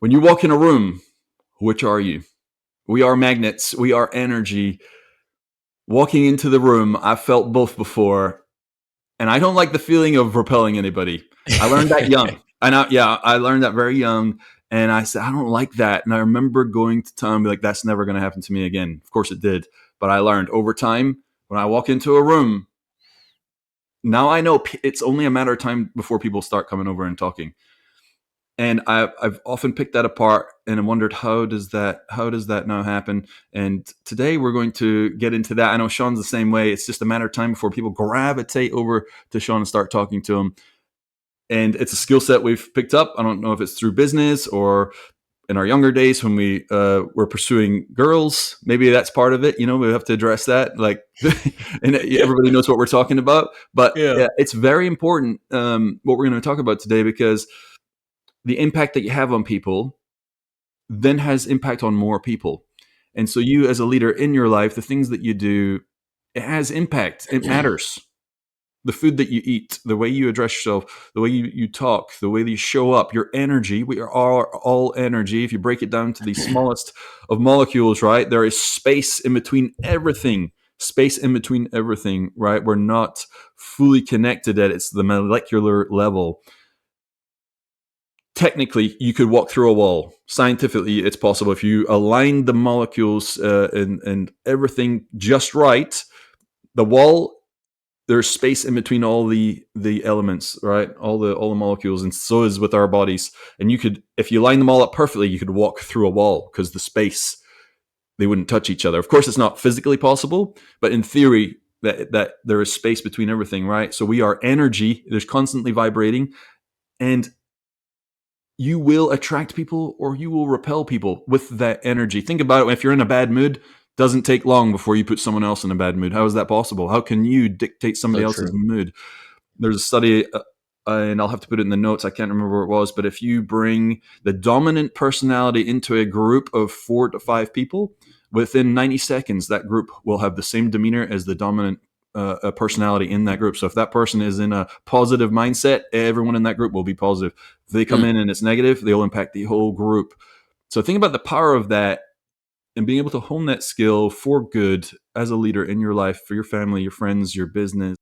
When you walk in a room, which are you? We are magnets. We are energy. Walking into the room, I've felt both before, and I don't like the feeling of repelling anybody. I learned that young. I learned that very young, and I said I don't like that. And I remember going to Tom and be like, "That's never going to happen to me again." Of course, it did, but I learned over time. When I walk into a room, now I know it's only a matter of time before people start coming over and talking. And I've often picked that apart and wondered how does that now happen? And today we're going to get into that. I know Sean's the same way. It's just a matter of time before people gravitate over to Sean and start talking to him. And it's a skill set we've picked up. I don't know if it's through business or in our younger days when we were pursuing girls. Maybe that's part of it. We have to address that. Like, and everybody knows what we're talking about. But Yeah. it's very important what we're going to talk about today, because the impact that you have on people then has impact on more people. And so you as a leader in your life, the things that you do, it has impact. It matters. The food that you eat, the way you address yourself, the way you talk, the way that you show up, your energy. We are all energy. If you break it down to the smallest of molecules, right? There is space in between everything. Space in between everything, right? We're not fully connected at it's the molecular level. Technically, you could walk through a wall. Scientifically, it's possible if you align the molecules and everything just right. The wall, there's space in between all the elements, right? All the molecules, and so is with our bodies. And you could, if you line them all up perfectly, you could walk through a wall because the space, they wouldn't touch each other. Of course, it's not physically possible, but in theory, that there is space between everything, right? So we are energy. There's constantly vibrating, and you will attract people or you will repel people with that energy. Think about it. If you're in a bad mood, doesn't take long before you put someone else in a bad mood. How is that possible? How can you dictate somebody So else's true. mood? There's a study, and I'll have to put it in the notes. I can't remember where it was, but if you bring the dominant personality into a group of 4 to 5 people, within 90 seconds, that group will have the same demeanor as the dominant personality in that group. So if that person is in a positive mindset, everyone in that group will be positive. If they come in and it's negative, they'll impact the whole group. So think about the power of that and being able to hone that skill for good as a leader in your life, for your family, your friends, your business.